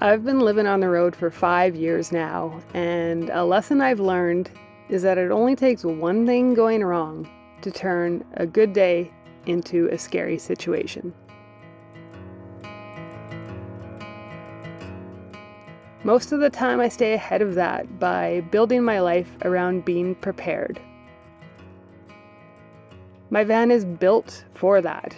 I've been living on the road for 5 years now, and a lesson I've learned is that it only takes one thing going wrong to turn a good day into a scary situation. Most of the time I stay ahead of that by building my life around being prepared. My van is built for that.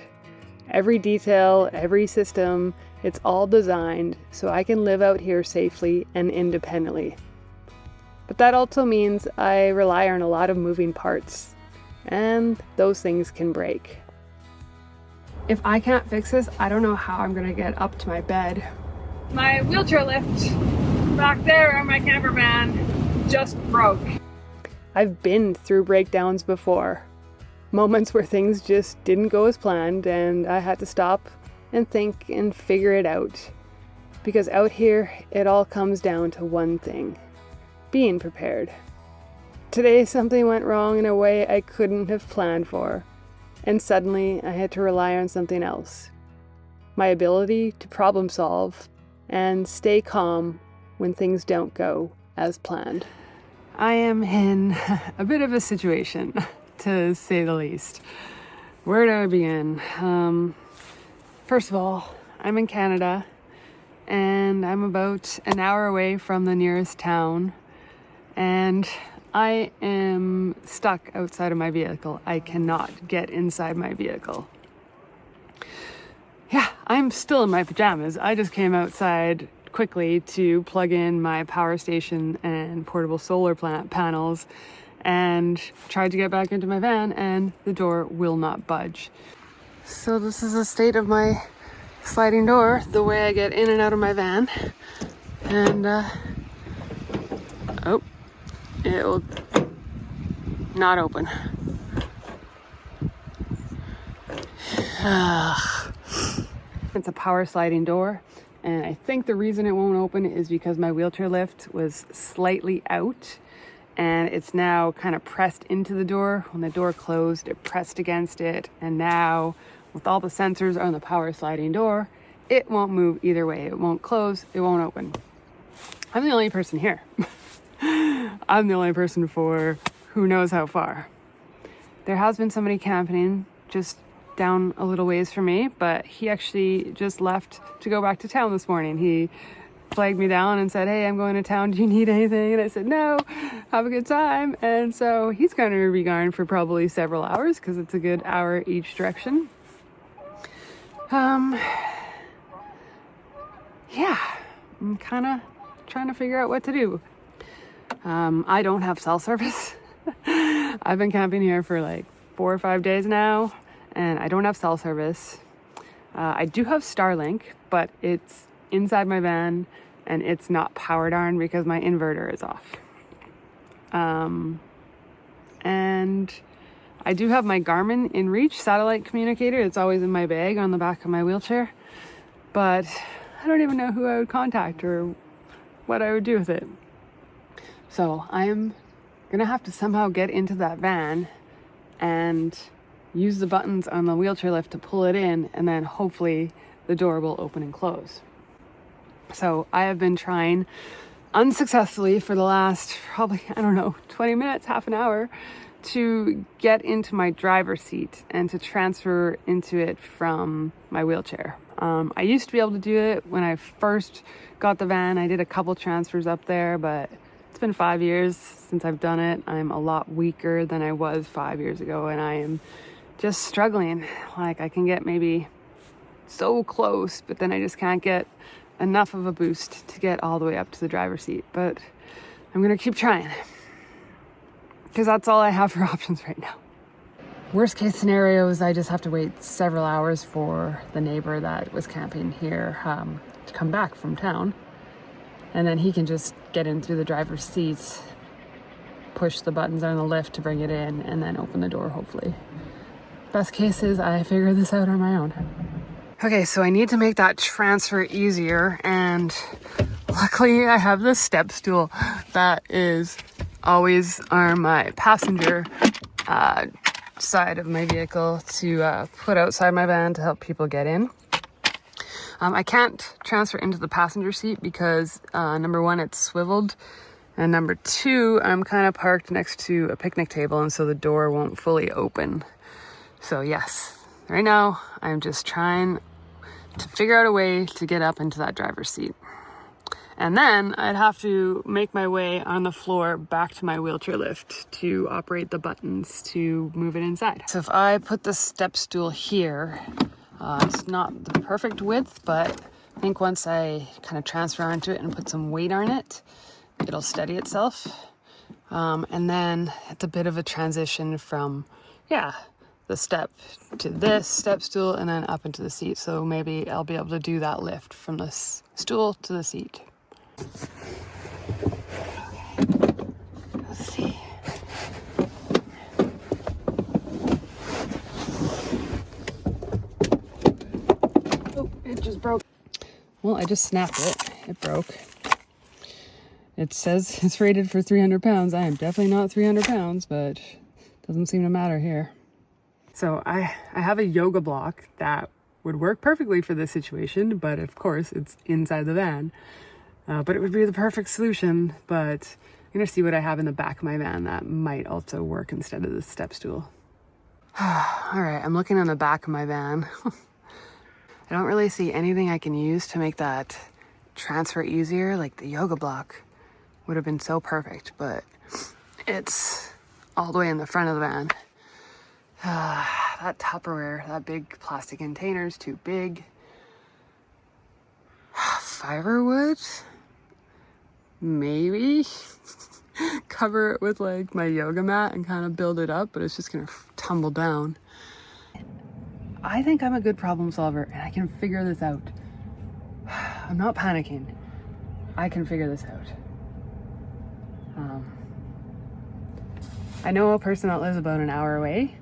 Every detail, every system, it's all designed so I can live out here safely and independently. But that also means I rely on a lot of moving parts, and those things can break. If I can't fix this, I don't know how I'm gonna get up to my bed. My wheelchair lift back there on my camper van just broke. I've been through breakdowns before. Moments where things just didn't go as planned and I had to stop and think and figure it out. Because out here, it all comes down to one thing: being prepared. Today, something went wrong in a way I couldn't have planned for, and suddenly I had to rely on something else. My ability to problem solve and stay calm when things don't go as planned. I am in a bit of a situation, to say the least. Where do I begin? First of all, I'm in Canada and I'm about an hour away from the nearest town, and I am stuck outside of my vehicle. I cannot get inside my vehicle. Yeah, I'm still in my pajamas. I just came outside quickly to plug in my power station and portable solar panels and tried to get back into my van, and the door will not budge. So this is the state of my sliding door, the way I get in and out of my van. And it will not open. It's a power sliding door, and I think the reason it won't open is because my wheelchair lift was slightly out and it's now kind of pressed into the door. When the door closed, it pressed against it, and now with all the sensors on the power sliding door, it won't move either way. It won't close, it won't open. I'm the only person here. I'm the only person for who knows how far. There has been somebody camping just down a little ways from me, but he actually just left to go back to town this morning. He flagged me down and said, "Hey, I'm going to town. Do you need anything?" And I said, "No, have a good time." And so he's going to be gone for probably several hours because it's a good hour each direction. Yeah, I'm kind of trying to figure out what to do. I don't have cell service. I've been camping here for like 4 or 5 days now, and I don't have cell service. I do have Starlink, but it's inside my van and it's not powered on because my inverter is off. And I do have my Garmin InReach satellite communicator. It's always in my bag on the back of my wheelchair, but I don't even know who I would contact or what I would do with it. So I am gonna have to somehow get into that van and use the buttons on the wheelchair lift to pull it in, and then hopefully the door will open and close. So I have been trying unsuccessfully for the last probably, 20 minutes, half an hour, to get into my driver's seat and to transfer into it from my wheelchair. I used to be able to do it when I first got the van. I did a couple transfers up there, but it's been 5 years since I've done it. I'm a lot weaker than I was 5 years ago, and I am just struggling. Like, I can get maybe so close, but then I just can't get enough of a boost to get all the way up to the driver's seat. But I'm gonna keep trying, because that's all I have for options right now. Worst case scenario is I just have to wait several hours for the neighbor that was camping here to come back from town, and then he can just get in through the driver's seat, push the buttons on the lift to bring it in, and then open the door, hopefully. Best case is I figure this out on my own. Okay, so I need to make that transfer easier, and luckily I have this step stool that is always on my passenger side of my vehicle to put outside my van to help people get in. I can't transfer into the passenger seat because number one, it's swiveled, and number two, I'm kind of parked next to a picnic table, and so the door won't fully open. So yes, right now I'm just trying to figure out a way to get up into that driver's seat. And then I'd have to make my way on the floor back to my wheelchair lift to operate the buttons to move it inside. So if I put the step stool here, it's not the perfect width, but I think once I kind of transfer onto it and put some weight on it, it'll steady itself. And then it's a bit of a transition from, the step to this step stool and then up into the seat. So maybe I'll be able to do that lift from the stool to the seat. Let's see. Oh, it just broke. Well, I just snapped it. It broke. It says it's rated for 300 pounds. I am definitely not 300 pounds, but it doesn't seem to matter here. So I have a yoga block that would work perfectly for this situation, but of course it's inside the van. But it would be the perfect solution, but I'm gonna see what I have in the back of my van that might also work instead of the step stool. All right, I'm looking on the back of my van. I don't really see anything I can use to make that transfer easier. Like the yoga block would have been so perfect, but it's all the way in the front of the van. That Tupperware, that big plastic container is too big. Fiberwood? Maybe. Cover it with like my yoga mat and kind of build it up, but it's just gonna tumble down. I think I'm a good problem solver and I can figure this out. I'm not panicking. I can figure this out. I know a person that lives about an hour away,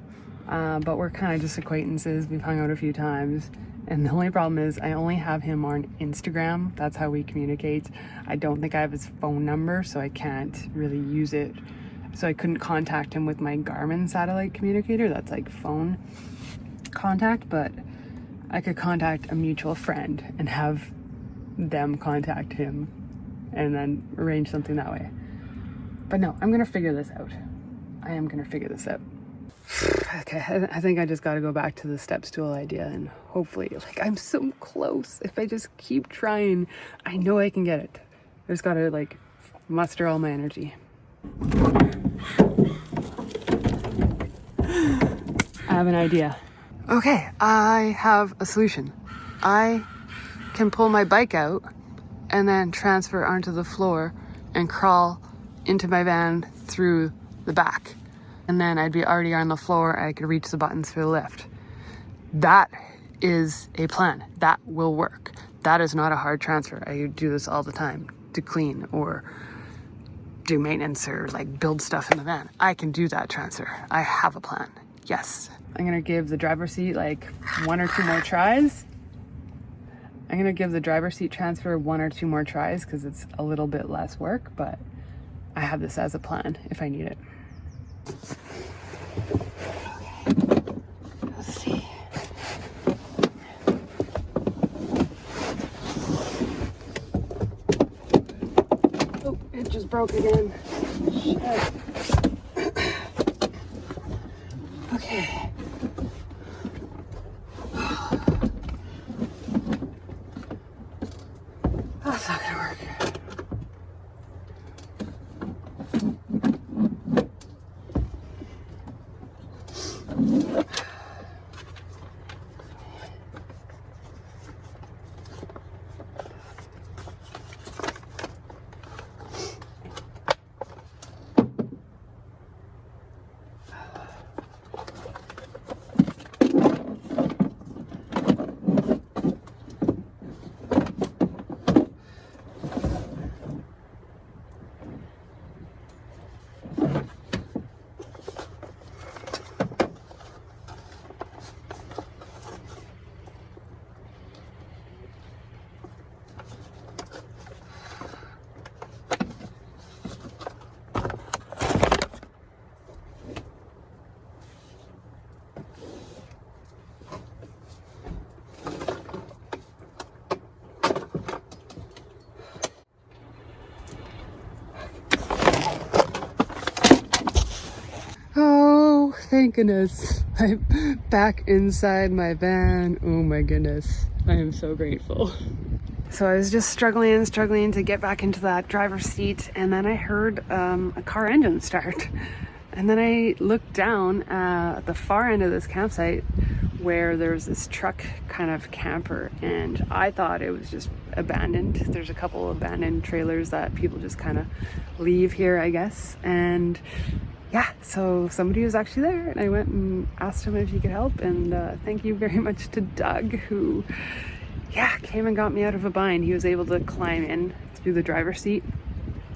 but we're kind of just acquaintances. We've hung out a few times. And the only problem is I only have him on Instagram. That's how we communicate. I don't think I have his phone number, so I can't really use it. So I couldn't contact him with my Garmin satellite communicator. That's like phone contact, but I could contact a mutual friend and have them contact him and then arrange something that way. But no, I'm gonna figure this out. I am gonna figure this out. Okay, I think I just got to go back to the step stool idea and hopefully, like, I'm so close. If I just keep trying, I know I can get it. I just got to like muster all my energy. I have an idea. Okay, I have a solution. I can pull my bike out and then transfer onto the floor and crawl into my van through the back. And then I'd be already on the floor. I could reach the buttons for the lift. That is a plan. That will work. That is not a hard transfer. I do this all the time to clean or do maintenance or like build stuff in the van. I can do that transfer. I have a plan. Yes. I'm gonna give the driver's seat like 1 or 2 more tries. I'm gonna give the driver's seat transfer 1 or 2 more tries because it's a little bit less work, but I have this as a plan if I need it. Let's see. Oh, it just broke again. Shit. Okay. That's not gonna work. thank goodness I'm back inside my van. Oh my goodness, I am so grateful. So I was just struggling to get back into that driver's seat, and then I heard a car engine start. And then I looked down at the far end of this campsite where there's this truck kind of camper, and I thought it was just abandoned. There's a couple of abandoned trailers that people just kind of leave here, I guess. And yeah, so somebody was actually there, and I went and asked him if he could help. And thank you very much to Doug, who came and got me out of a bind. He was able to climb in through the driver's seat,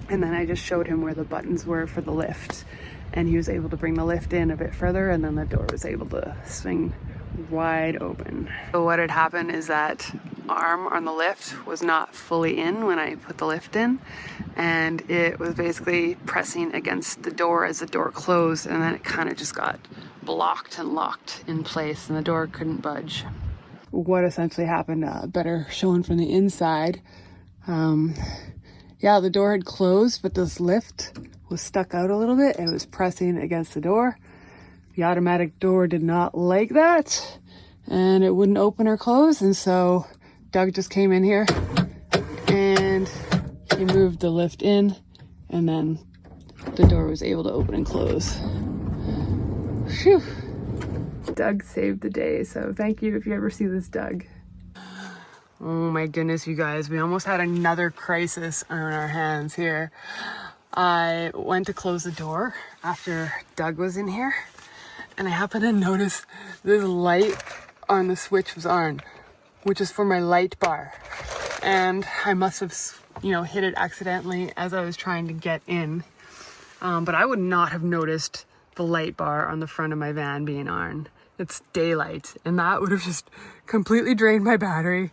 and then I just showed him where the buttons were for the lift, and he was able to bring the lift in a bit further, and then the door was able to swing wide open. So what had happened is that arm on the lift was not fully in when I put the lift in, and it was basically pressing against the door as the door closed, and then it kind of just got blocked and locked in place, and the door couldn't budge. What essentially happened, better shown from the inside. The door had closed, but this lift was stuck out a little bit. It was pressing against the door. The automatic door did not like that, and it wouldn't open or close. And so Doug just came in here and he moved the lift in, and then the door was able to open and close. Phew. Doug saved the day, so thank you if you ever see this, Doug. Oh my goodness, you guys, we almost had another crisis on our hands here. I went to close the door after Doug was in here, and I happened to notice this light on the switch was on, which is for my light bar. And I must have, hit it accidentally as I was trying to get in. But I would not have noticed the light bar on the front of my van being on. It's daylight, and that would have just completely drained my battery.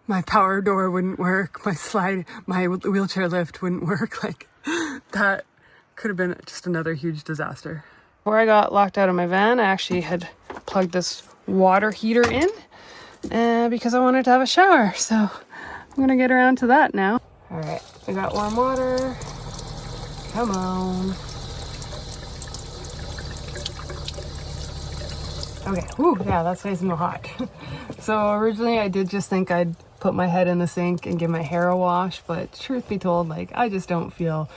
My power door wouldn't work. My wheelchair lift wouldn't work. Like, that could have been just another huge disaster. Before I got locked out of my van, I actually had plugged this water heater in because I wanted to have a shower. So I'm gonna get around to that now. All right, I got warm water. Come on. Okay, whew, yeah, that's nice and hot. So originally I did just think I'd put my head in the sink and give my hair a wash, but truth be told, I just don't feel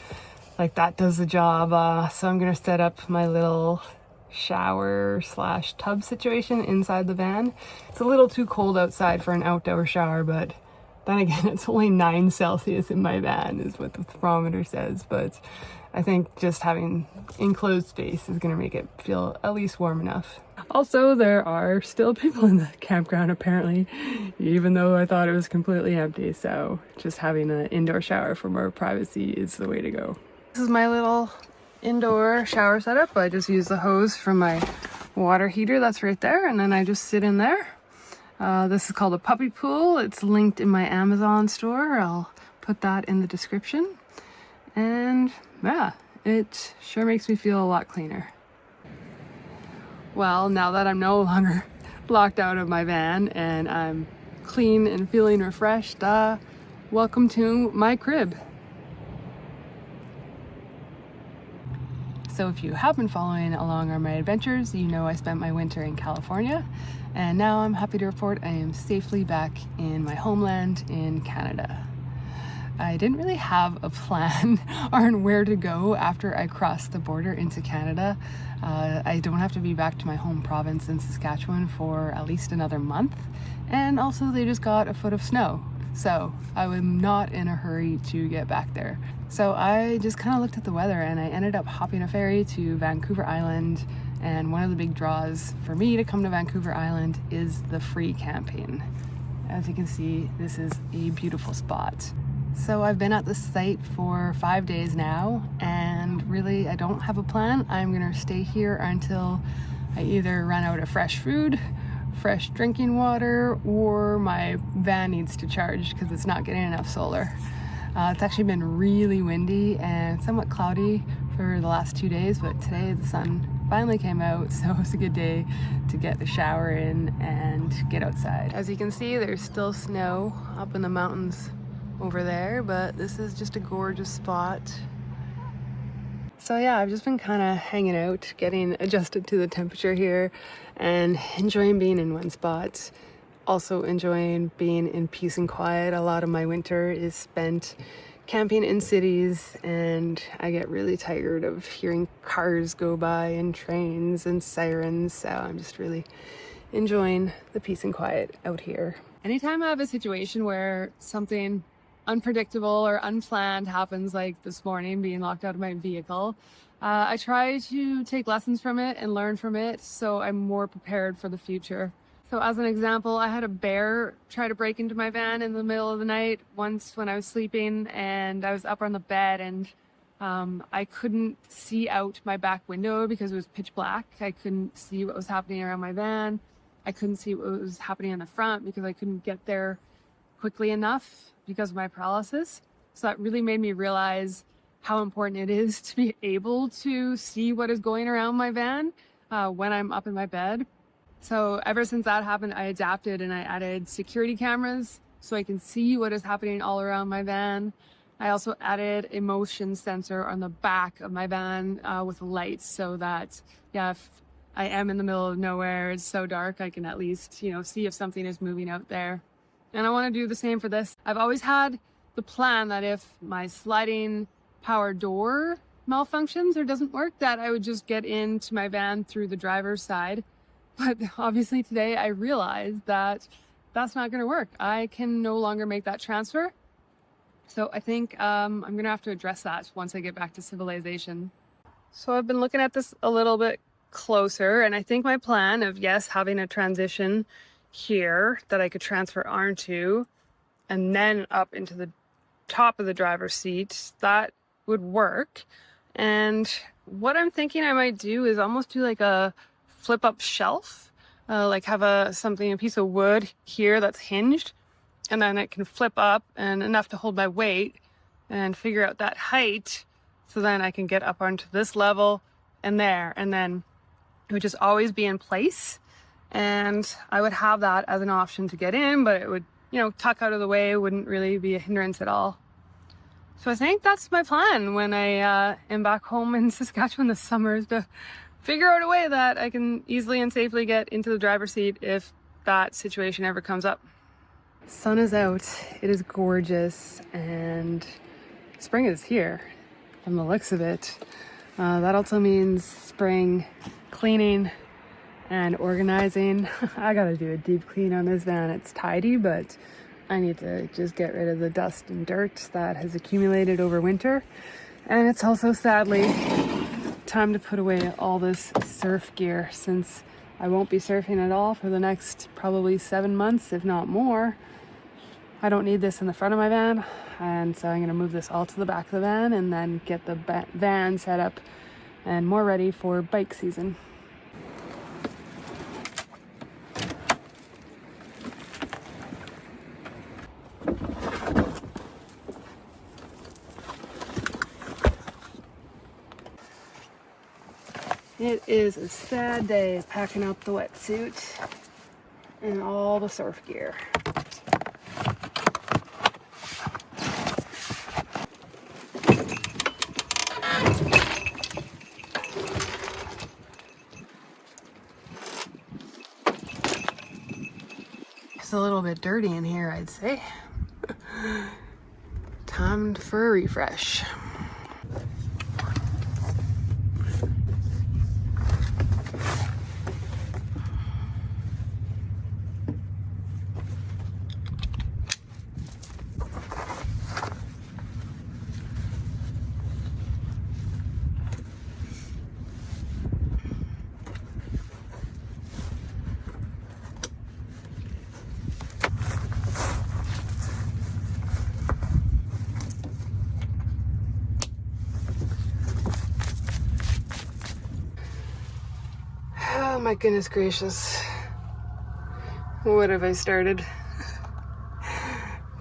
like that does the job. So I'm gonna set up my little shower / tub situation inside the van. It's a little too cold outside for an outdoor shower, but then again, it's only 9 Celsius in my van is what the thermometer says, but I think just having enclosed space is gonna make it feel at least warm enough. Also, there are still people in the campground apparently, even though I thought it was completely empty. So just having an indoor shower for more privacy is the way to go. This is my little indoor shower setup. I just use the hose from my water heater that's right there, and then I just sit in there. This is called a puppy pool. It's linked in my Amazon store. I'll put that in the description. And yeah, it sure makes me feel a lot cleaner. Well, now that I'm no longer locked out of my van and I'm clean and feeling refreshed, welcome to my crib. So if you have been following along on my adventures, you know I spent my winter in California, and now I'm happy to report I am safely back in my homeland in Canada. I didn't really have a plan on where to go after I crossed the border into Canada. I don't have to be back to my home province in Saskatchewan for at least another month, and also they just got a foot of snow, so I am not in a hurry to get back there. So I just kind of looked at the weather, and I ended up hopping a ferry to Vancouver Island, and one of the big draws for me to come to Vancouver Island is the free camping. As you can see, this is a beautiful spot. So I've been at the site for 5 days now, and really I don't have a plan. I'm gonna stay here until I either run out of fresh food, fresh drinking water, or my van needs to charge because it's not getting enough solar. It's actually been really windy and somewhat cloudy for the last 2 days, but today the sun finally came out, so it's a good day to get the shower in and get outside. As you can see, there's still snow up in the mountains over there, but this is just a gorgeous spot. So yeah, I've just been kind of hanging out, getting adjusted to the temperature here and enjoying being in one spot. Also enjoying being in peace and quiet. A lot of my winter is spent camping in cities, and I get really tired of hearing cars go by and trains and sirens. So I'm just really enjoying the peace and quiet out here. Anytime I have a situation where something unpredictable or unplanned happens, like this morning being locked out of my vehicle, I try to take lessons from it and learn from it so I'm more prepared for the future. So as an example, I had a bear try to break into my van in the middle of the night once when I was sleeping, and I was up on the bed, and I couldn't see out my back window because it was pitch black. I couldn't see what was happening around my van. I couldn't see what was happening in the front because I couldn't get there quickly enough because of my paralysis. So that really made me realize how important it is to be able to see what is going around my van when I'm up in my bed. So ever since that happened, I adapted and I added security cameras so I can see what is happening all around my van. I also added a motion sensor on the back of my van with lights so that, yeah, if I am in the middle of nowhere, it's so dark, I can at least, see if something is moving out there. And I want to do the same for this. I've always had the plan that if my sliding power door malfunctions or doesn't work, that I would just get into my van through the driver's side. But obviously today I realized that that's not going to work. I can no longer make that transfer. So I think I'm going to have to address that once I get back to civilization. So I've been looking at this a little bit closer, and I think my plan of, yes, having a transition here that I could transfer onto and then up into the top of the driver's seat, that would work. And what I'm thinking I might do is almost do like a flip up shelf, like have a piece of wood here that's hinged, and then it can flip up and enough to hold my weight and figure out that height, so then I can get up onto this level and there, and then it would just always be in place, and I would have that as an option to get in, but it would, tuck out of the way. It wouldn't really be a hindrance at all. So I think that's my plan when I am back home in Saskatchewan this summer, is to figure out a way that I can easily and safely get into the driver's seat if that situation ever comes up. Sun is out, it is gorgeous, and spring is here from the looks of it. That also means spring cleaning and organizing. I gotta do a deep clean on this van. It's tidy, but I need to just get rid of the dust and dirt that has accumulated over winter. And it's also sadly time to put away all this surf gear, since I won't be surfing at all for the next probably 7 months, if not more. I don't need this in the front of my van, and so I'm going to move this all to the back of the van and then get the van set up and more ready for bike season. It is a sad day packing up the wetsuit and all the surf gear. It's a little bit dirty in here, I'd say. Time for a refresh. Oh my goodness gracious. What have I started?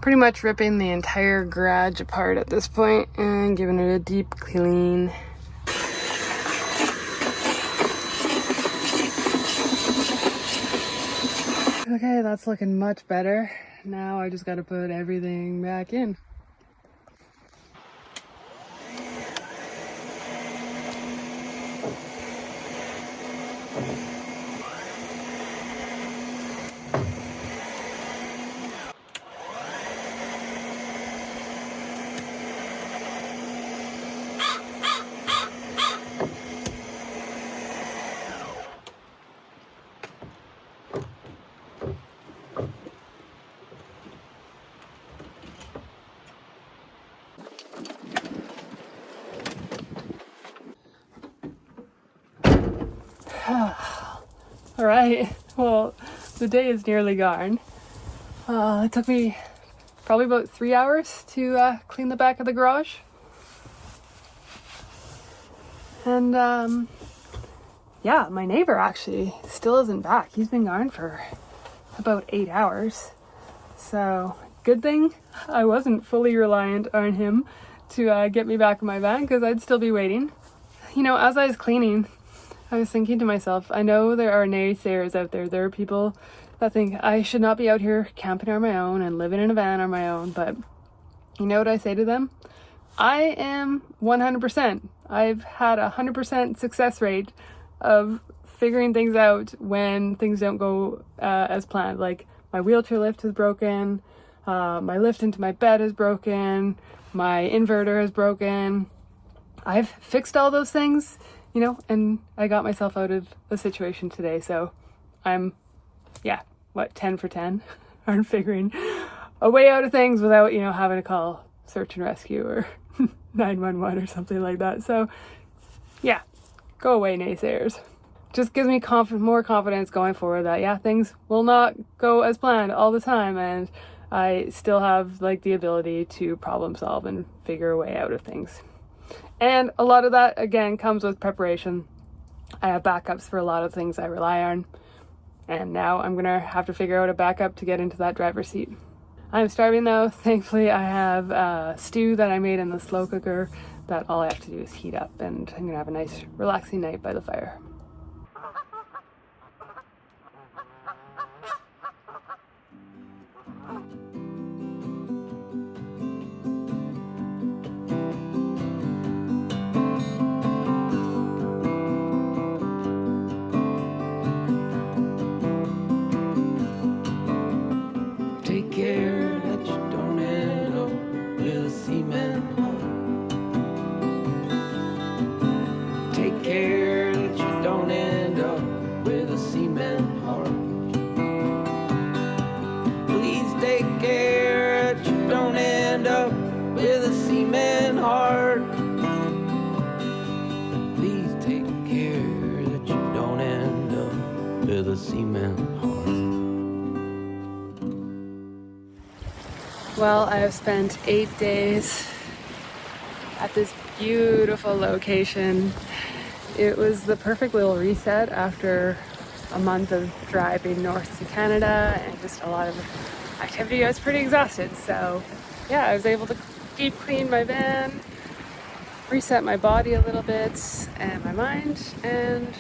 Pretty much ripping the entire garage apart at this point and giving it a deep clean. Okay, that's looking much better. Now I just gotta put everything back in. All right, well, the day is nearly gone. It took me probably about 3 hours to clean the back of the garage. And yeah, my neighbor actually still isn't back. He's been gone for about 8 hours. So good thing I wasn't fully reliant on him to get me back in my van, because I'd still be waiting. You know, as I was cleaning, I was thinking to myself, I know there are naysayers out there. There are people that think I should not be out here camping on my own and living in a van on my own. But you know what I say to them? I am 100%. I've had 100% success rate of figuring things out when things don't go as planned. Like my wheelchair lift is broken, my lift into my bed is broken, my inverter is broken. I've fixed all those things, you know, and I got myself out of the situation today. So I'm, 10 for 10 on figuring a way out of things without, you know, having to call search and rescue or 911 or something like that. So yeah, go away, naysayers. Just gives me more confidence going forward that, things will not go as planned all the time. And I still have like the ability to problem solve and figure a way out of things. And a lot of that, again, comes with preparation. I have backups for a lot of things I rely on. And now I'm going to have to figure out a backup to get into that driver's seat. I'm starving though. Thankfully, I have a stew that I made in the slow cooker that all I have to do is heat up. And I'm going to have a nice, relaxing night by the fire. Take care that you don't end up with a cement heart. Take care that you don't end up with a cement heart. Please take care that you don't end up with a cement heart. Please take care that you don't end up with a cement heart. Well, I have spent 8 days at this beautiful location. It was the perfect little reset after a month of driving north to Canada and just a lot of activity. I was pretty exhausted. So yeah, I was able to deep clean my van, reset my body a little bit and my mind, and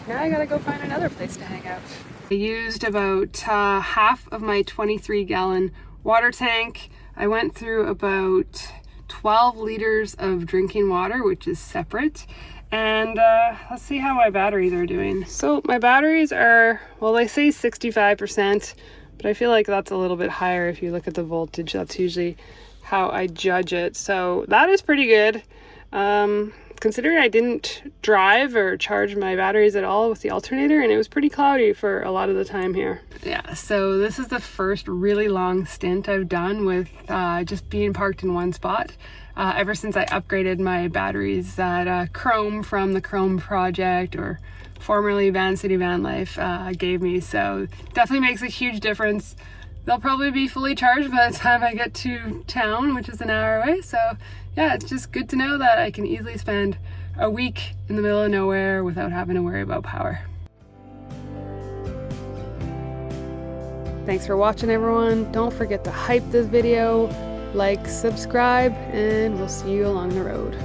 now I gotta go find another place to hang out. I used about half of my 23-gallon water tank. I went through about 12 liters of drinking water, which is separate. And let's see how my batteries are doing. So my batteries are, well, they say 65%, but I feel like that's a little bit higher if you look at the voltage. That's usually how I judge it. So that is pretty good. Considering I didn't drive or charge my batteries at all with the alternator, and it was pretty cloudy for a lot of the time here. Yeah, so this is the first really long stint I've done with just being parked in one spot. Ever since I upgraded my batteries that Chrome from the Chrome project, or formerly Van City Vanlife, gave me. So definitely makes a huge difference. They'll probably be fully charged by the time I get to town, which is an hour away. So yeah, it's just good to know that I can easily spend a week in the middle of nowhere without having to worry about power. Thanks for watching, everyone. Don't forget to hype this video, like, subscribe, and we'll see you along the road.